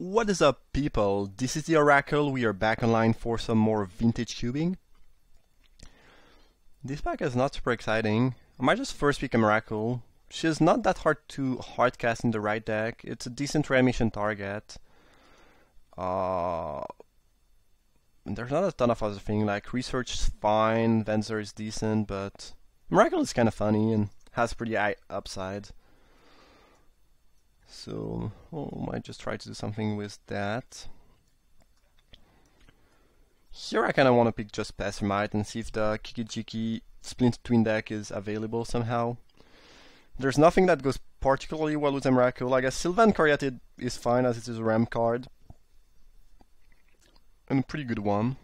What is up, people? This is the Oracle. We are back online for some more vintage cubing. This pack is not super exciting. I might just first pick a Miracle. She's not that hard to hardcast in the right deck. It's a decent reanimation target. There's not a ton of other things, like Research is fine, Venzer is decent, but Miracle is kind of funny and has pretty high upside. So, might just try to do something with that. Here I kind of want to pick just Passermite and see if the kiki-jiki Splint Twin deck is available somehow. There's nothing that goes particularly well with Miracle. I guess Sylvan Caryatid is fine as it is a Ram card. And a pretty good one.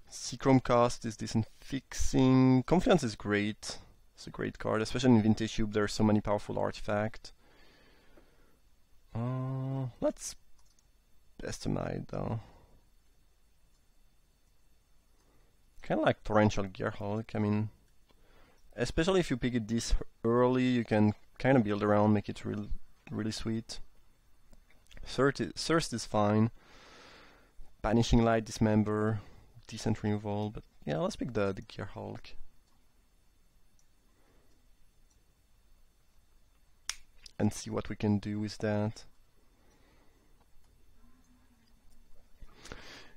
Seachrome Cost is decent fixing. Confluence is great. It's a great card, especially in Vintage Cube. There are so many powerful artifacts. Let's estimate though. Kind of like Torrential Gearhulk. I mean, especially if you pick it this early, you can kind of build around, make it really sweet. Thirst is fine. Banishing Light, Dismember, decent removal, but yeah, let's pick the Gearhulk. And see what we can do with that.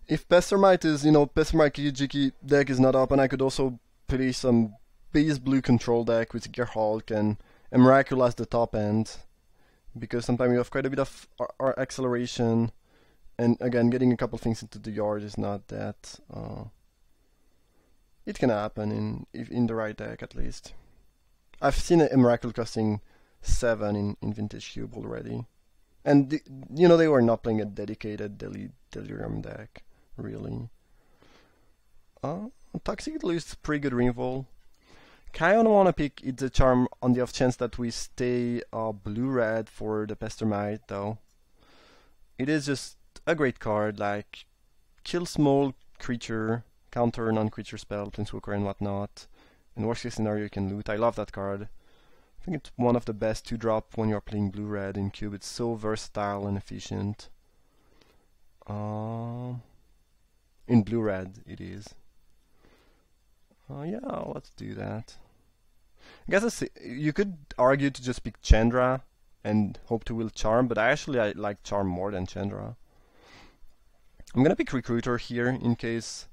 If Passermite is, Passermite kiki-jiki deck is not up, and I could also play some base blue control deck with Gearhulk and Miracle as the top end, because sometimes you have quite a bit of acceleration, and again, getting a couple things into the yard is not that. It can happen in the right deck at least. I've seen a Miracle costing 7 in Vintage Cube already, and they were not playing a dedicated Delirium deck, really. Toxic Glue is pretty good removal. Kinda wanna pick It's a Charm on the off chance that we stay blue-red for the Passermite, though. It is just a great card, like kill small creature, counter non-creature spell, Planeswalker and whatnot. In worst case scenario you can loot. I love that card. I think it's one of the best 2-drop when you're playing blue-red in Cube. It's so versatile and efficient. In blue-red it is. Yeah, let's do that. I guess you could argue to just pick Chandra and hope to will Charm, but I like Charm more than Chandra. I'm gonna pick Recruiter here in case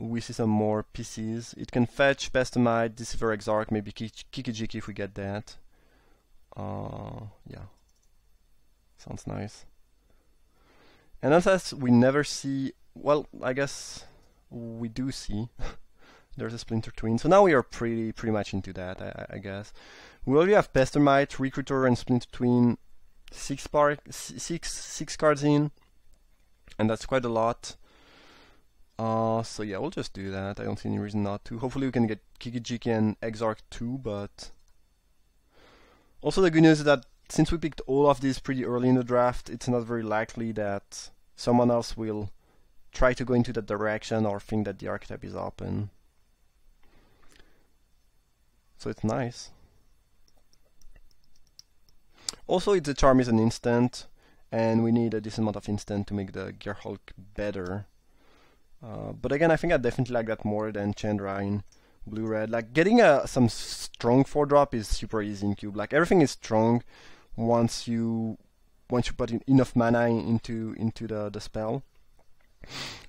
we see some more PCs. It can fetch Passermite, Deceiver Exarch, maybe kiki-jiki if we get that. Yeah. Sounds nice. And unless we never see... Well, I guess we do see. There's a Splinter Twin. So now we are pretty much into that, I guess. We already have Passermite, Recruiter, and Splinter Twin. 6 cards in. And that's quite a lot. So yeah, we'll just do that. I don't see any reason not to. Hopefully we can get kiki-jiki and Exarch too, but... Also the good news is that since we picked all of these pretty early in the draft, it's not very likely that someone else will try to go into that direction or think that the archetype is open. So it's nice. Also, It's a Charm is an instant, and we need a decent amount of instant to make the Gearhulk better. But again, I think I definitely like that more than Chandra in blue-red. Like, getting some strong 4-drop is super easy in Cube. Like, everything is strong once you put in enough mana into the spell.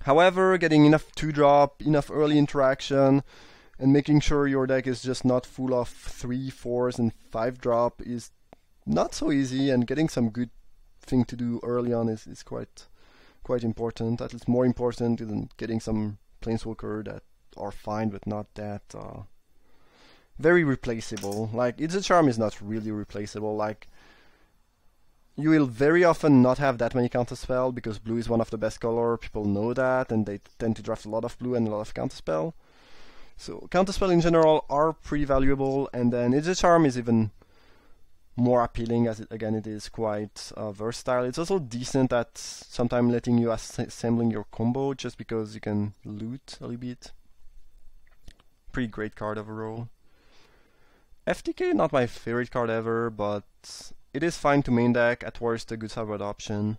However, getting enough 2-drop, enough early interaction, and making sure your deck is just not full of 3, 4s, and 5-drop is not so easy, and getting some good thing to do early on is quite important. At least more important than getting some Planeswalker that are fine but not that very replaceable. Like, It's a Charm is not really replaceable. Like, you will very often not have that many counterspell because blue is one of the best color. People know that, and they tend to draft a lot of blue and a lot of counterspell. So counterspell in general are pretty valuable, and then It's a Charm is even more appealing as it is quite versatile. It's also decent at sometimes letting you assembling your combo just because you can loot a little bit. Pretty great card overall. FTK not my favorite card ever, but it is fine to main deck, at worst a good sideboard option.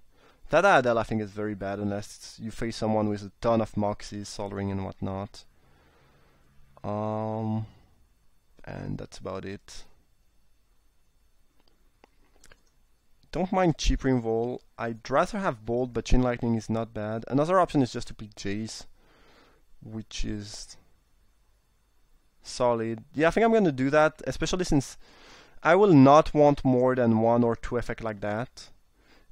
That Adele I think is very bad unless you face someone with a ton of Moxies, Sol Ring and whatnot. And that's about it. Don't mind cheap Removal. I'd rather have Bolt, but Chain Lightning is not bad. Another option is just to pick Jace, which is solid. Yeah, I think I'm gonna do that, especially since I will not want more than 1 or 2 effects like that.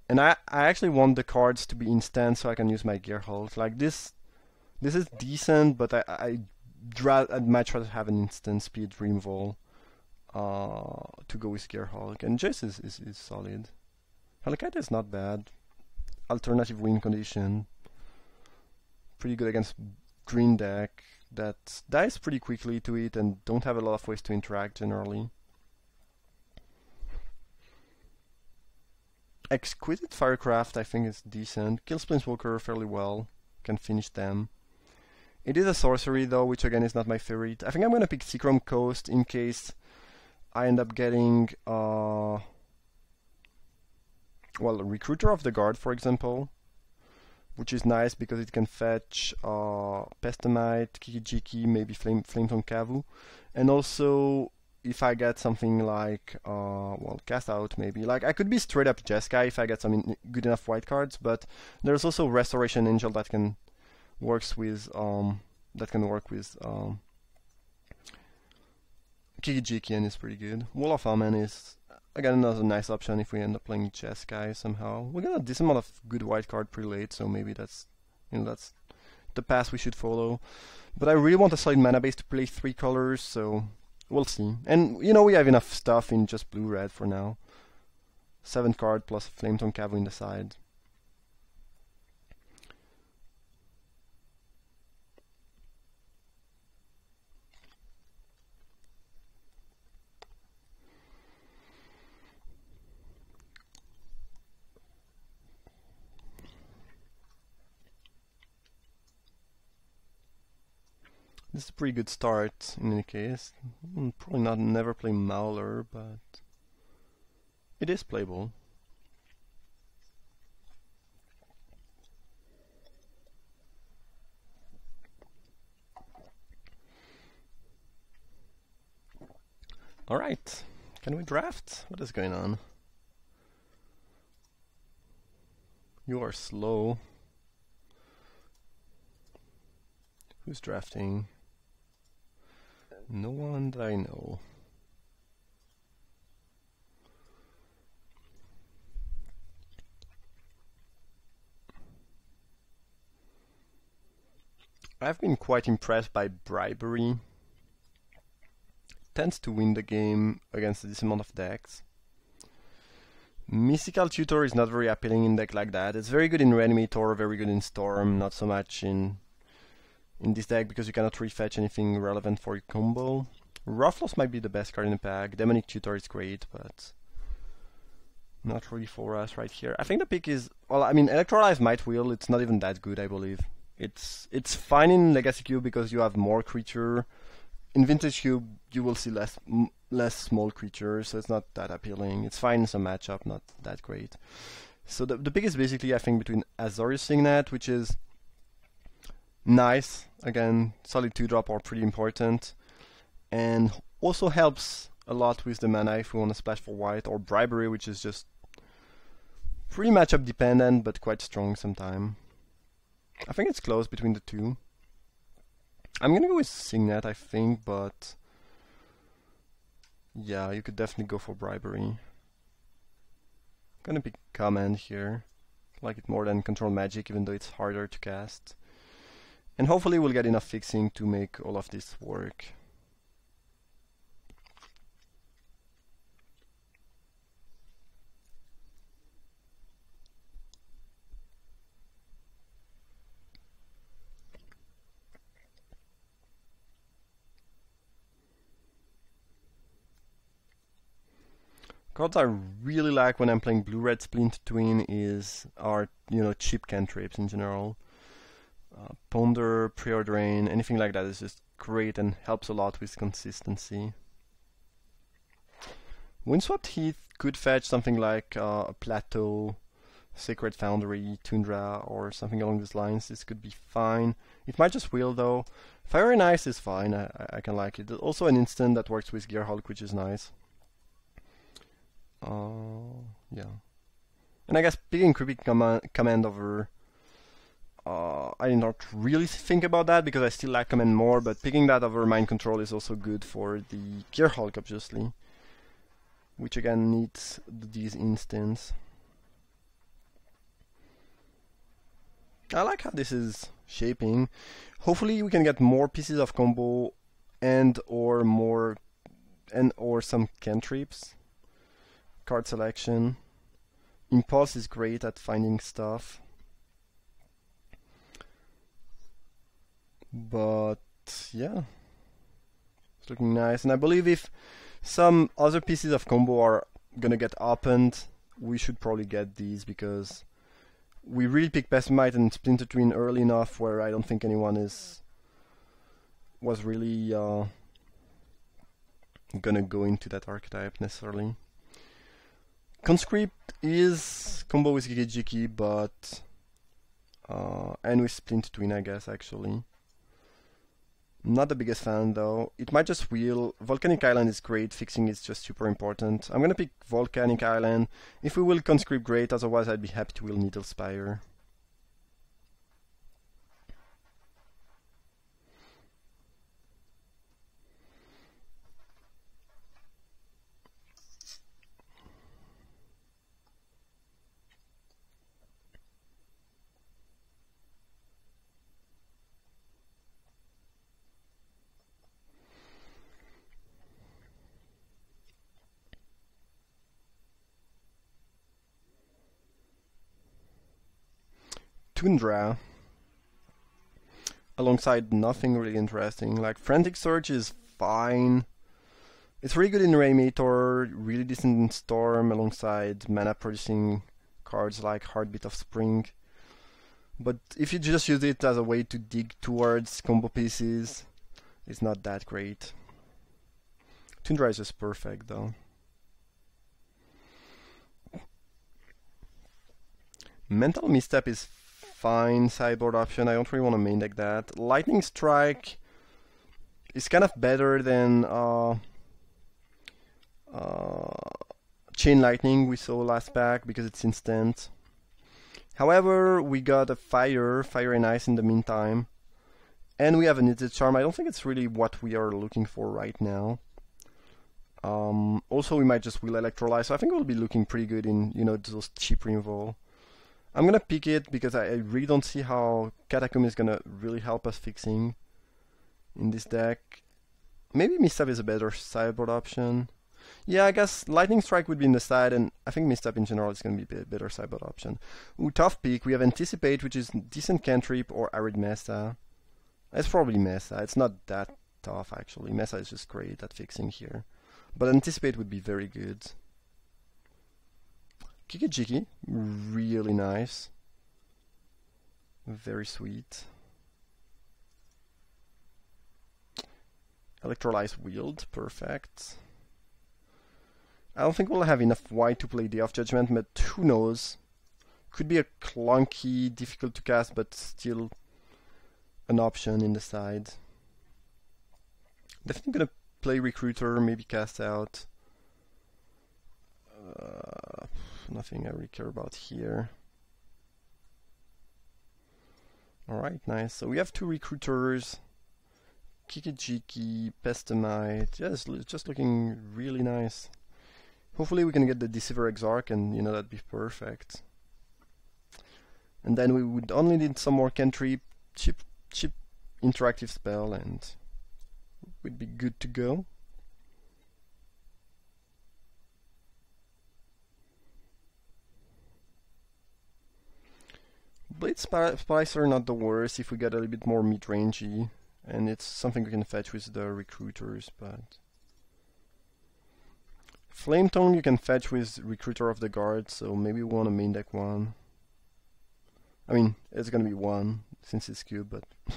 And I actually want the cards to be instant so I can use my Gear Hulk. Like this is decent, but I'd much rather have an instant speed Removal to go with Gear Hulk. And Jace is solid. Halakite is not bad. Alternative win condition. Pretty good against green deck that dies pretty quickly to it and don't have a lot of ways to interact generally. Exquisite Firecraft I think is decent. Kills Planeswalker fairly well. Can finish them. It is a sorcery though, which again is not my favorite. I think I'm gonna pick Seachrome Coast in case I end up getting well, Recruiter of the Guard, for example, which is nice because it can fetch Pestamite, Kiki-jiki, maybe Flametongue Kavu, and also if I get something like well, Cast Out maybe. Like I could be straight up Jeskai if I get some good enough white cards, but there's also Restoration Angel that can work with Kiki-jiki and is pretty good. Wall of Omen is again another nice option if we end up playing Jeskai somehow. We got a decent amount of good white card pretty late, so maybe that's that's the path we should follow. But I really want a solid mana base to play 3 colors, so we'll see. And we have enough stuff in just blue-red for now. 7 card plus Flametongue Kavu in the side. This is a pretty good start in any case. Probably never play Mauler, but it is playable. Alright, can we draft? What is going on? You are slow. Who's drafting? No one that I know. I've been quite impressed by Bribery. Tends to win the game against this amount of decks. Mystical Tutor is not very appealing in deck like that. It's very good in Reanimator, very good in Storm, not so much in this deck because you cannot refetch anything relevant for your combo. Rufflos might be the best card in the pack. Demonic Tutor is great, but not really for us right here. I think the pick is, well, I mean, Electrolyze Might Wheel, it's not even that good, I believe. It's fine in Legacy Cube because you have more creature. In Vintage Cube, you will see less small creatures, so it's not that appealing. It's fine in some matchup, not that great. So the pick is basically, I think, between Azorius Signet, which is nice, again, solid 2-drop are pretty important, and also helps a lot with the mana if we want to splash for white, or Bribery, which is just pretty matchup dependent, but quite strong sometimes. I think it's close between the two. I'm gonna go with Signet, I think, but yeah, you could definitely go for Bribery. I'm gonna pick Command here. Like it more than Control Magic, even though it's harder to cast. And hopefully we'll get enough fixing to make all of this work. Cards I really like when I'm playing Blue-Red Splint Twin are cheap cantrips in general. Ponder, Preordain, anything like that is just great and helps a lot with consistency. Windswept Heath could fetch something like a Plateau, Sacred Foundry, Tundra, or something along these lines. This could be fine. It might just wheel though. Fire and Ice is fine, I can like it. Also an instant that works with Gear Hulk, which is nice. Yeah. And I guess picking Creepy Command over... I did not really think about that because I still like Command more, but picking that over Mind Control is also good for the Gear Hulk, obviously. Which again needs these instants. I like how this is shaping. Hopefully we can get more pieces of combo and or some cantrips. Card selection. Impulse is great at finding stuff. But yeah, it's looking nice. And I believe if some other pieces of combo are gonna get opened, we should probably get these because we really picked Pessimite and Splinter Twin early enough where I don't think anyone was really gonna go into that archetype necessarily. Conscript is combo with kiki-jiki, but and with Splinter Twin, I guess, actually. Not the biggest fan though. It might just wheel. Volcanic Island is great, fixing is just super important. I'm gonna pick Volcanic Island. If we will conscript, great, otherwise I'd be happy to wheel Needle Spire. Tundra alongside nothing really interesting. Like Frantic Surge is fine. It's really good in Raymator, really decent in Storm alongside mana producing cards like Heartbeat of Spring. But if you just use it as a way to dig towards combo pieces, it's not that great. Tundra is just perfect though. Mental Misstep is fine sideboard option. I don't really want to main deck that. Lightning Strike is kind of better than Chain Lightning we saw last pack because it's instant. However, we got a Fire and Ice in the meantime. And we have a Knitted Charm. I don't think it's really what we are looking for right now. Also, we might just wheel Electrolyze, so I think we'll be looking pretty good in, you know, those cheap removal. I'm gonna pick it because I really don't see how Catacomb is gonna really help us fixing in this deck. Maybe Misstep is a better sideboard option. Yeah, I guess Lightning Strike would be in the side, and I think Misstep in general is gonna be a better sideboard option. Ooh, tough pick. We have Anticipate, which is decent cantrip, or Arid Mesa. It's probably Mesa. It's not that tough actually. Mesa is just great at fixing here. But Anticipate would be very good. Kiki-jiki, really nice. Very sweet. Electrolyze Wield, perfect. I don't think we'll have enough white to play Day of Judgment, but who knows? Could be a clunky, difficult to cast, but still an option in the side. Definitely gonna play Recruiter, maybe cast out. Nothing I really care about here. Alright, nice. So we have two Recruiters. Kiki-jiki, Pestimite. Yeah, it's just looking really nice. Hopefully we can get the Deceiver Exarch and, you know, that'd be perfect. And then we would only need some more cantrip, cheap interactive spell, and we'd be good to go. Blade Splicer not the worst if we get a little bit more mid-rangey, and it's something we can fetch with the Recruiters, but... Flame Tongue you can fetch with Recruiter of the Guard, so maybe we want to main deck one. I mean, it's gonna be one, since it's cube, but... you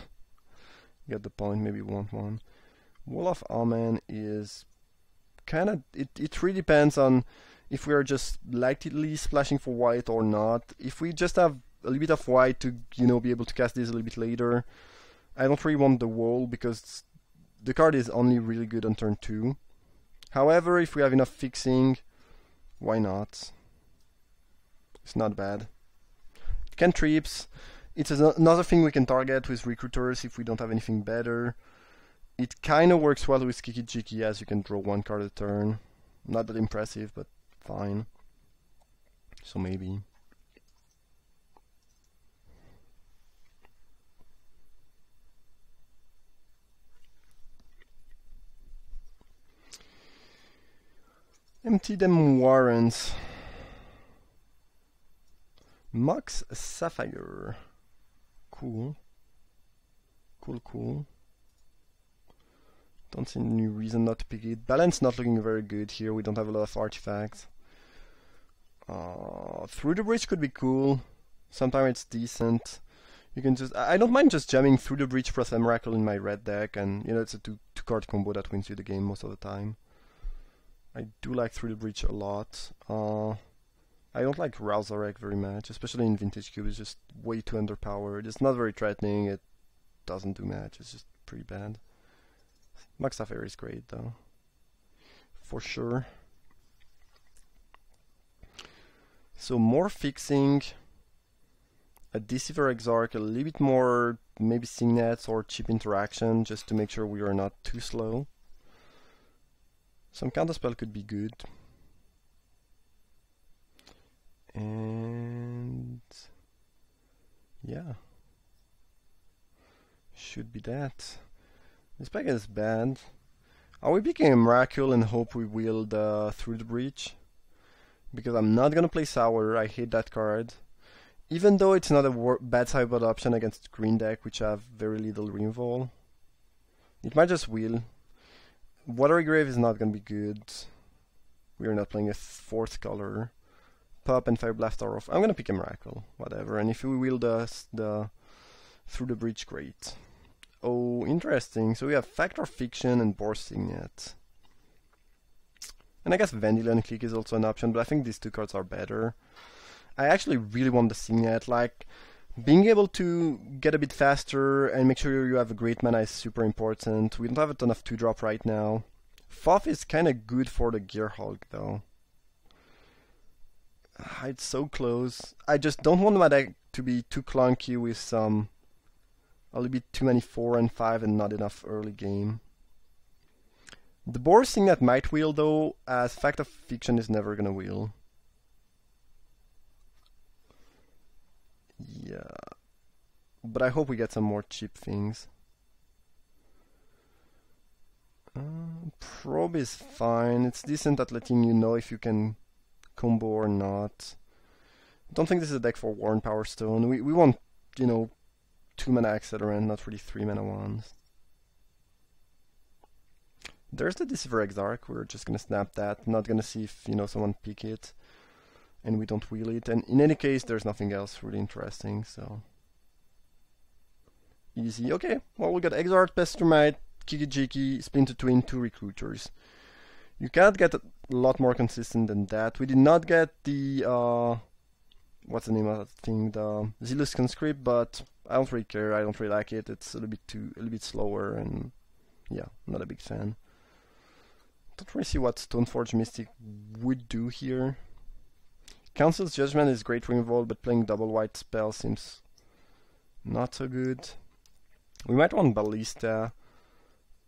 get the point, maybe we want one. Wall of Amen is... kinda... it really depends on... if we are just lightly splashing for white or not. If we just have a little bit of white to, be able to cast this a little bit later, I don't really want the wall because the card is only really good on turn 2. However, if we have enough fixing, why not? It's not bad. Cantrips. It's another thing we can target with recruiters if we don't have anything better. It kind of works well with kiki-jiki, as you can draw 1 card a turn. Not that impressive, but fine. So maybe. Empty them warrants. Mox Sapphire. Cool. Cool. Don't see any reason not to pick it. Balance not looking very good here. We don't have a lot of artifacts. Through the Breach could be cool. Sometimes it's decent. You can just... I don't mind just jamming Through the Breach plus Miracle in my red deck, and it's a two card combo that wins you the game most of the time. I do like Through the Breach a lot. I don't like Rousarek very much, especially in Vintage Cube. It's just way too underpowered. It's not very threatening. It doesn't do much. It's just pretty bad. Mox Sapphire is great though, for sure. So more fixing, a Deceiver Exarch, a little bit more maybe Signets or cheap interaction just to make sure we are not too slow. Some counterspell could be good. And yeah, should be that. This pack is bad. Are we picking a Miracle and hope we wield Through the Breach? Because I'm not gonna play Sour, I hate that card. Even though it's not a bad sideboard option against green deck, which have very little removal. It might just wheel. Watery Grave is not gonna be good. We are not playing a 4th color. Pop and Fire Blast are off. I'm gonna pick a Miracle, whatever. And if we wield the Through the Breach, great. Oh, interesting. So we have Factor Fiction and Boar Signet. And I guess Vandalion Clique is also an option, but I think these 2 cards are better. I actually really want the Signet. Like, being able to get a bit faster and make sure you have a great mana is super important. We don't have a ton of 2-drop right now. Foff is kind of good for the Gearhulk, though. It's so close. I just don't want my deck to be too clunky with some... a little bit too many 4 and 5 and not enough early game. The Boar Signet might wheel though, as Fact of Fiction is never gonna wheel. Yeah. But I hope we get some more cheap things. Probe is fine. It's decent at letting you know if you can combo or not. Don't think this is a deck for Worn Power Stone. We want, 2 mana Accelerant, not really 3 mana ones. There's the Deceiver Exarch. We're just gonna snap that. Not gonna see if someone pick it, and we don't wheel it. And in any case, there's nothing else really interesting. So easy. Okay. Well, we got Exarch, Pestermite, Kiki-jiki, Splinter Twin, 2 Recruiters. You can't get a lot more consistent than that. We did not get the what's the name of that thing? The Zealous Conscript, but I don't really care. I don't really like it. It's a little bit slower, and yeah, not a big fan. Don't really see what Stoneforge Mystic would do here. Council's Judgment is great removal, but playing double white spell seems not so good. We might want Ballista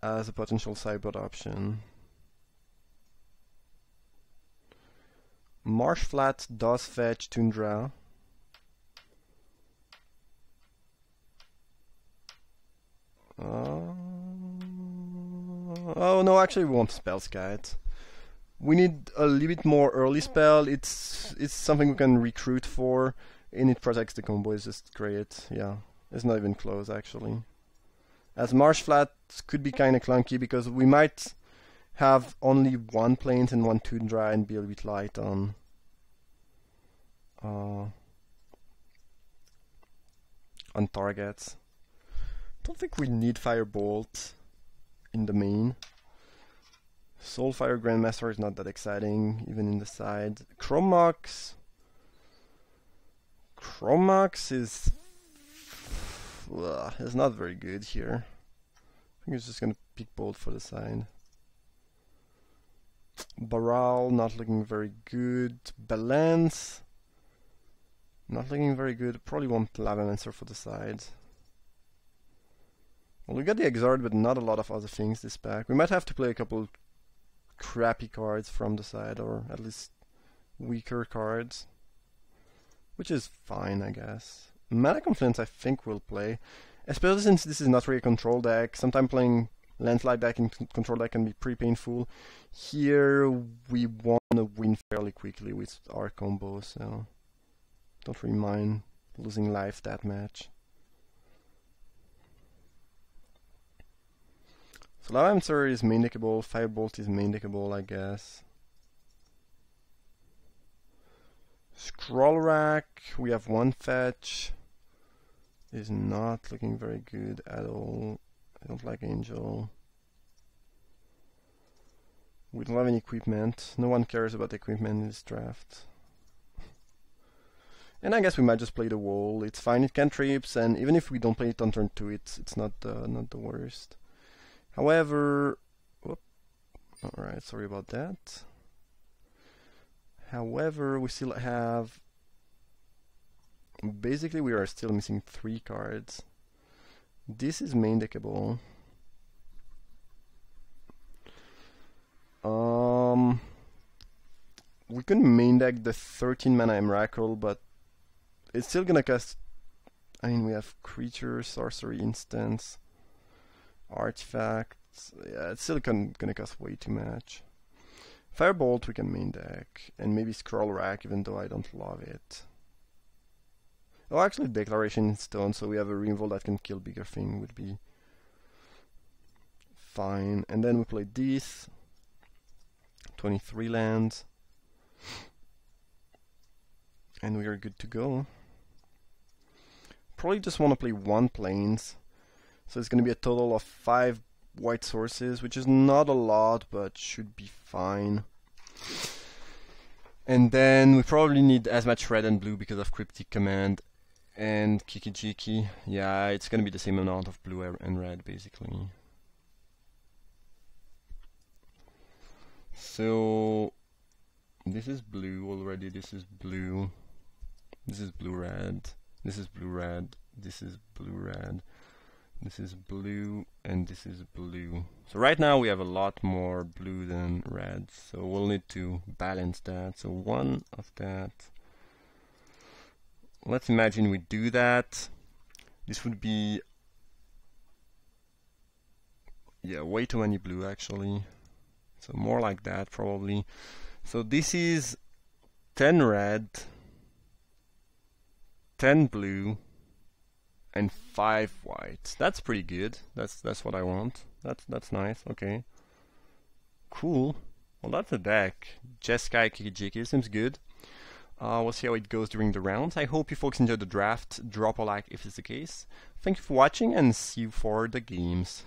as a potential sideboard option. Marsh Flat does fetch Tundra. Oh no, actually we want Spell Scat. We need a little bit more early spell. It's something we can recruit for, and it protects the combo. It's just great. Yeah, it's not even close actually. As Marsh Flat could be kind of clunky because we might have only 1 Plains and 1 Tundra and be a bit light on targets. Don't think we need Firebolt in the main. Soulfire Grandmaster is not that exciting, even in the side. Chromox is not very good here. I think it's just gonna pick Bolt for the side. Baral not looking very good. Balance not looking very good. Probably want Lavamancer for the side. Well, we got the Exard, but not a lot of other things this pack. We might have to play a couple crappy cards from the side, or at least weaker cards, which is fine, I guess. Mana Confluence I think we'll play, especially since this is not really a control deck. Sometimes playing Landslide deck in control deck can be pretty painful. Here we want to win fairly quickly with our combo, so don't really mind losing life that match. So Lavamancer is main deckable, Firebolt is main deckable, I guess. Scroll Rack, we have one fetch. Is not looking very good at all. I don't like Angel. We don't have any equipment. No one cares about equipment in this draft. And I guess we might just play the wall. It's fine, it cantrips, and even if we don't play it on turn 2, it's not the worst. However, alright, sorry about that. However, we still have, basically we are still missing 3 cards. This is main deckable. We could main deck the 13 mana Emrakul, but it's still gonna cost, I mean, we have creature, sorcery, instants, artifacts. Yeah, it's still gonna cost way too much. Firebolt we can main deck, and maybe Scroll Rack, even though I don't love it. Oh, actually Declaration in Stone, so we have a removal that can kill bigger thing, would be fine. And then we play this, 23 lands, and we are good to go. Probably just want to play 1 plains, so it's going to be a total of 5 white sources, which is not a lot, but should be fine. And then we probably need as much red and blue because of Cryptic Command and kiki-jiki. Yeah, it's gonna be the same amount of blue and red, basically. So this is blue already, this is blue, this is blue-red, this is blue-red, this is blue-red, this is blue, and this is blue. So right now we have a lot more blue than red, so we'll need to balance that. So 1 of that. Let's imagine we do that. This would be, yeah, way too many blue actually. So more like that probably. So this is 10 red, 10 blue, and 5 white. That's pretty good. That's what I want. That's nice. Okay. Cool. Well, that's a deck. Jeskai Kiki-jiki seems good. We'll see how it goes during the rounds. I hope you folks enjoyed the draft. Drop a like if it's the case. Thank you for watching, and see you for the games.